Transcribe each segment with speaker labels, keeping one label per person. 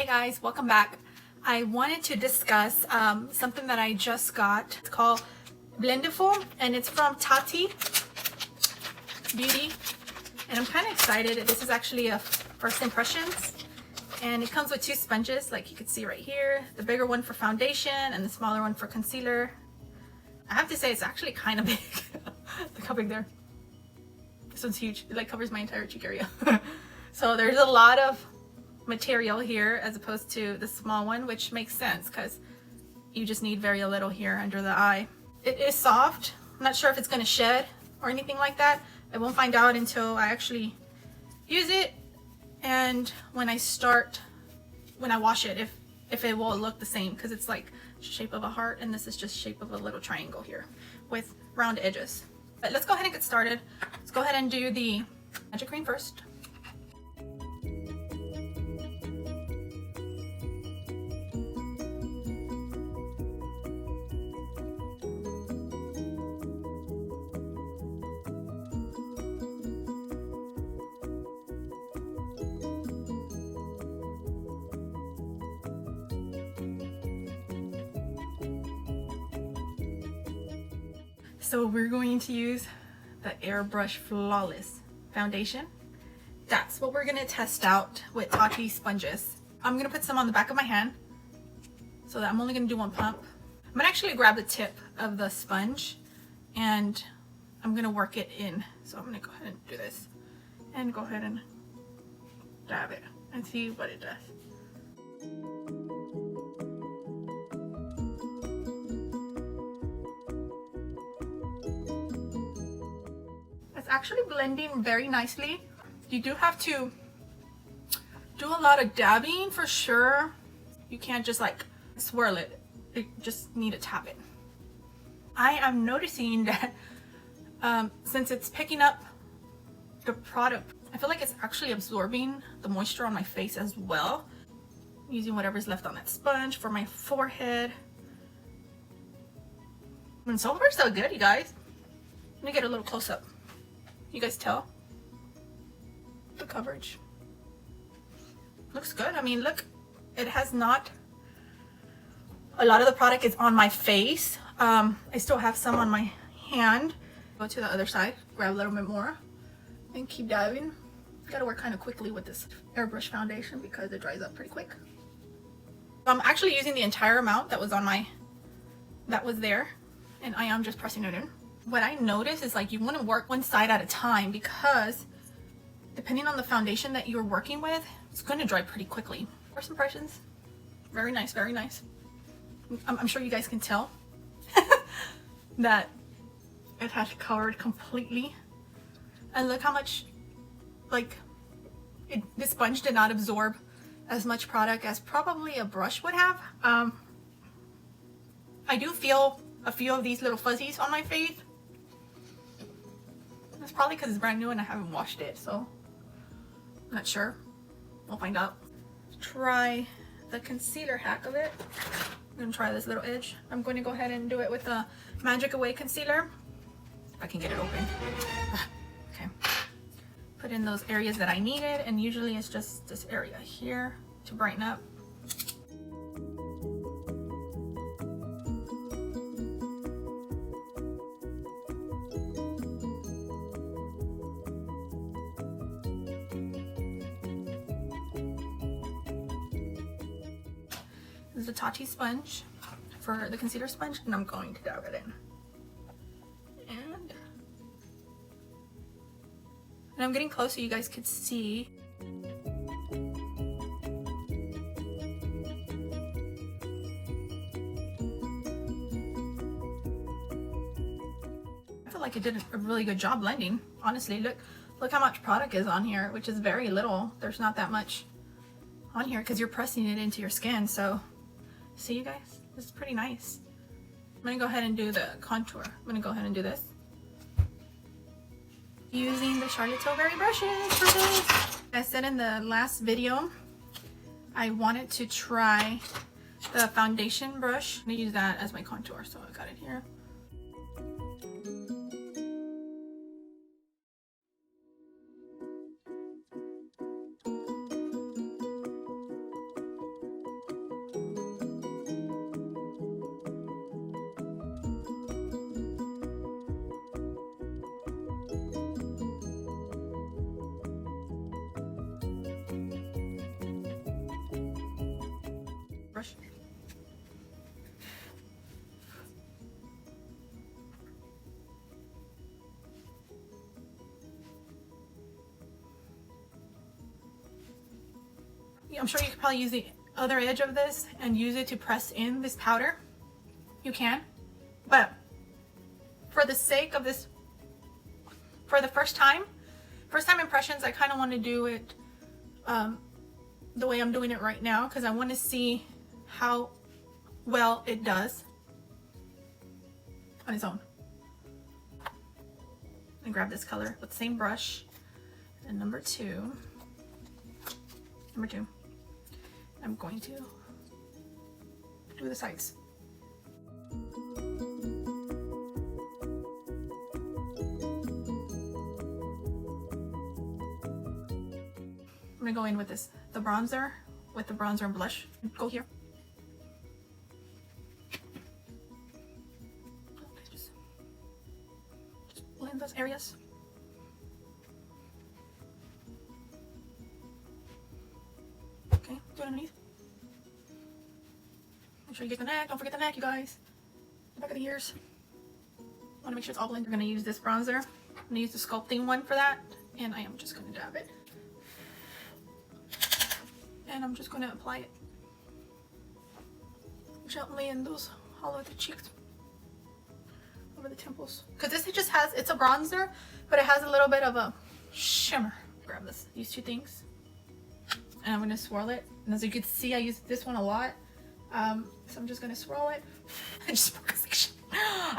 Speaker 1: guys, welcome back. I wanted to discuss something that I just got. It's called Blendiful and it's from TATI Beauty, and I'm kind of excited. This is actually a first impressions, and it comes with two sponges like you can see right here, the bigger one for foundation and the smaller one for concealer. I have to say it's actually kind of big. Look how big there. This one's huge. It like covers my entire cheek area. So there's a lot of material here as opposed to the small one, which makes sense because you just need very little here under the eye. It is soft. I'm not sure if it's going to shed or anything like that. I won't find out until I actually use it and when I wash it, if it will look the same, because it's like shape of a heart and this is just shape of a little triangle here with round edges. But let's go ahead and get started. Let's go ahead and do the magic cream first. So we're going to use the Airbrush Flawless Foundation. That's what we're going to test out with Tati sponges. I'm going to put some on the back of my hand so that I'm only going to do one pump. I'm going to actually grab the tip of the sponge and I'm going to work it in. So I'm going to go ahead and do this and go ahead and dab it and see what it does. Actually blending very nicely. You do have to do a lot of dabbing for sure. You can't just like swirl it. You just need to tap it. I am noticing that since it's picking up the product, I feel like it's actually absorbing the moisture on my face as well. I'm using whatever's left on that sponge for my forehead. And so far so good, you guys. Let me get a little close up. You guys tell the coverage looks good. I mean, look, it has not, a lot of the product is on my face. I still have some on my hand. Go to the other side, grab a little bit more and keep dabbing. Gotta work kind of quickly with this airbrush foundation because it dries up pretty quick. I'm actually using the entire amount that was there, and I am just pressing it in. What I notice is like you want to work one side at a time because depending on the foundation that you're working with, it's going to dry pretty quickly. First impressions, very nice, very nice. I'm sure you guys can tell that it has covered completely. And look how much, like, the sponge did not absorb as much product as probably a brush would have. I do feel a few of these little fuzzies on my face. It's probably because it's brand new and I haven't washed it, so I'm not sure. We'll find out. Try the concealer hack of it. I'm gonna try this little edge. I'm going to go ahead and do it with the Magic Away concealer. If I can get it open. Okay. Put in those areas that I needed, and usually it's just this area here to brighten up. This is a Tati sponge for the concealer sponge, and I'm going to dab it in. And I'm getting close so you guys could see. I feel like it did a really good job blending. Honestly, look how much product is on here, which is very little. There's not that much on here because you're pressing it into your skin. So see, you guys, this is pretty nice. I'm gonna go ahead and do the contour. I'm gonna go ahead and do this using the Charlotte Tilbury brushes for this. I said in the last video I wanted to try the foundation brush. I'm gonna use that as my contour, so I got it here. I'm sure you could probably use the other edge of this and use it to press in this powder. You can, but for the sake of this, for the first time impressions, I kind of want to do it the way I'm doing it right now, because I want to see how well it does on its own. And grab this color with the same brush, and number two, I'm going to do the sides. I'm gonna go in with this, the bronzer, with the bronzer and blush. Go here. Just blend those areas. Okay, do it underneath. Make sure you get the neck. Don't forget the neck, you guys. The back of the ears. Want to make sure it's all blended. We're gonna use this bronzer. I'm gonna use the sculpting one for that, and I am just gonna dab it. And I'm just going to apply it gently in those hollow of the cheeks, over the temples. Because this just has, it's a bronzer, but it has a little bit of a shimmer. Grab these two things, and I'm going to swirl it. And as you can see, I use this one a lot. So I'm just going to swirl it. I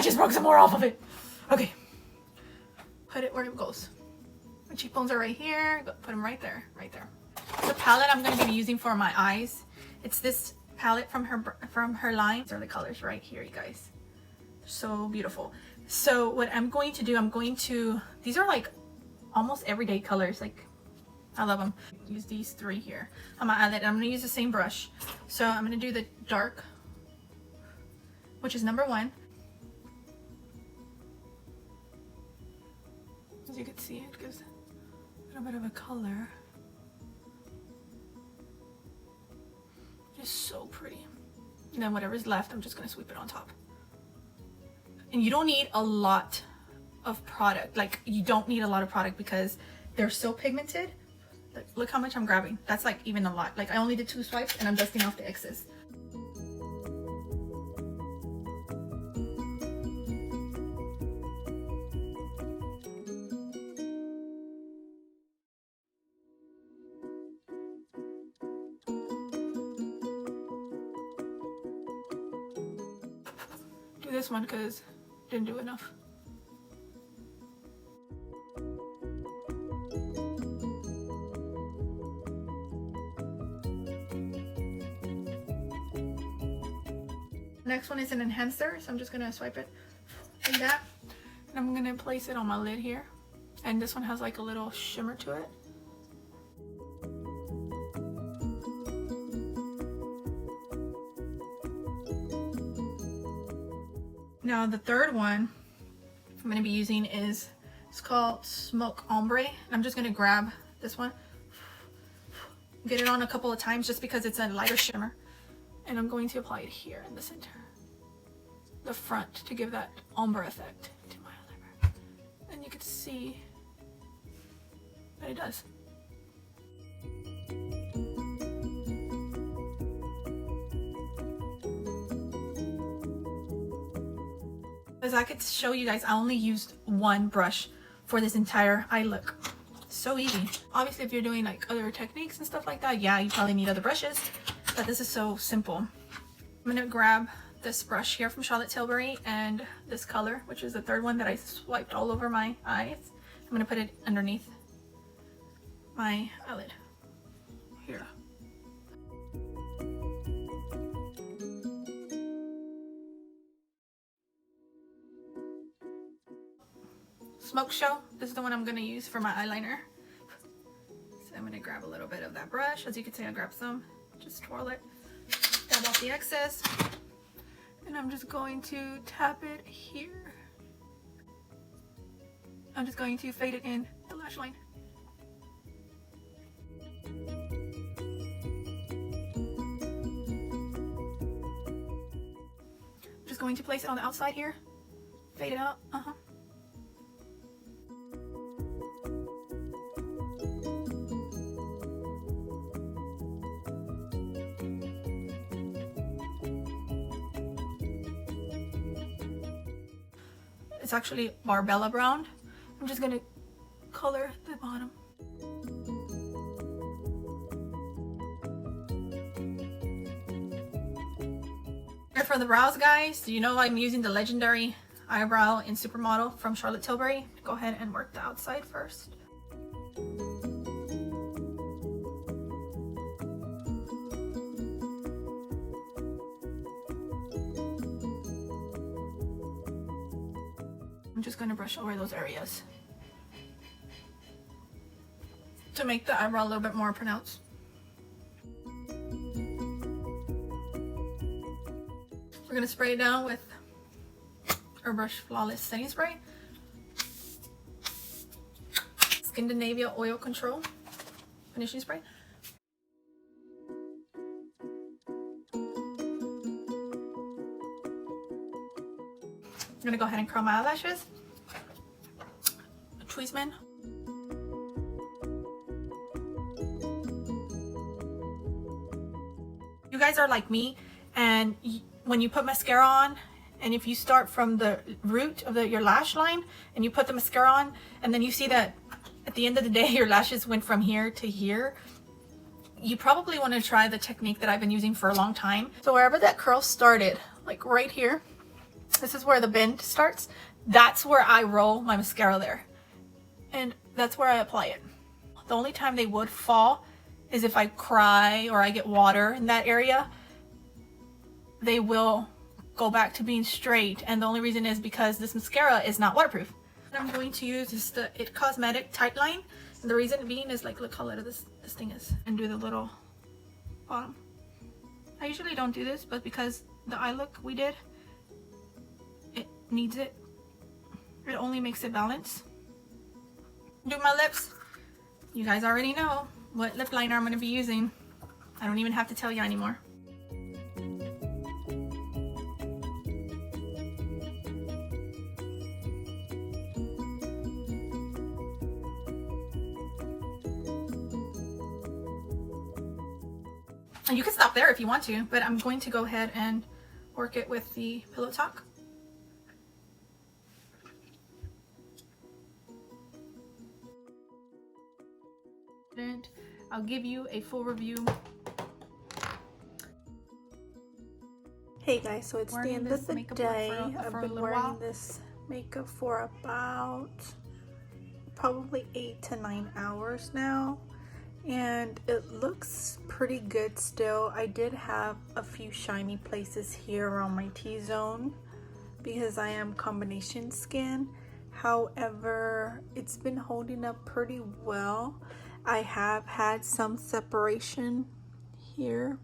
Speaker 1: just broke some more off of it. Okay. Put it where it goes. My cheekbones are right here. Put them right there, right there. The palette I'm going to be using for my eyes, it's this palette from her line. These are the colors right here, you guys. So beautiful. So what I'm going to do, these are like almost everyday colors. Like, I love them. Use these three here on my eyelid. I'm going to use the same brush. So I'm going to do the dark, which is number 1. As you can see, it gives a little bit of a color. Just so pretty. And then whatever's left, I'm just going to sweep it on top. And you don't need a lot of product. Like, you don't need a lot of product because they're so pigmented. Like, look how much I'm grabbing. That's like even a lot. Like, I only did 2 swipes and I'm dusting off the excess. Do this one because didn't do enough. Next one is an enhancer, so I'm just gonna swipe it like that, and I'm gonna place it on my lid here. And this one has like a little shimmer to it. Now the third one I'm going to be using is, it's called Smoke Ombre. I'm just going to grab this one, get it on a couple of times just because it's a lighter shimmer, and I'm going to apply it here in the center, the front, to give that ombre effect to my eyeliner. And you can see that it does. As I could show you guys, I only used one brush for this entire eye look. So easy. Obviously, if you're doing like other techniques and stuff like that, yeah, you probably need other brushes, but this is so simple. I'm gonna grab this brush here from Charlotte Tilbury and this color, which is the third one that I swiped all over my eyes. I'm gonna put it underneath my eyelid here. Smoke Show. This is the one I'm going to use for my eyeliner. So I'm going to grab a little bit of that brush. As you can see, I grabbed some. Just twirl it. Dab off the excess. And I'm just going to tap it here. I'm just going to fade it in the lash line. I'm just going to place it on the outside here. Fade it out. It's actually Barbella brown. I'm just gonna color the bottom. Here for the brows, guys, you know I'm using the Legendary Eyebrow in Supermodel from Charlotte Tilbury. Go ahead and work the outside first. I'm just going to brush over those areas to make the eyebrow a little bit more pronounced. We're going to spray it down with Airbrush Flawless Setting Spray. Scandinavia Oil Control Finishing Spray. I'm gonna go ahead and curl my eyelashes. A Tweezman. You guys are like me, and when you put mascara on, and if you start from the root of your lash line and you put the mascara on, and then you see that at the end of the day your lashes went from here to here, you probably want to try the technique that I've been using for a long time. So wherever that curl started, like right here, this is where the bend starts. That's where I roll my mascara there. And that's where I apply it. The only time they would fall is if I cry or I get water in that area. They will go back to being straight. And the only reason is because this mascara is not waterproof. What I'm going to use is the It Cosmetic Tight Line. And the reason being is, like, look how little this thing is. And do the little bottom. I usually don't do this, but because the eye look we did, it needs it. It only makes it balance. Do my lips. You guys already know what lip liner I'm going to be using. I don't even have to tell you anymore. And you can stop there if you want to, but I'm going to go ahead and work it with the Pillow Talk. And I'll give you a full review.
Speaker 2: Hey guys, so it's the end of the day. I've been wearing this makeup for about probably 8 to 9 hours now, and it looks pretty good still. I did have a few shiny places here around my T-zone because I am combination skin. However, it's been holding up pretty well. I have had some separation here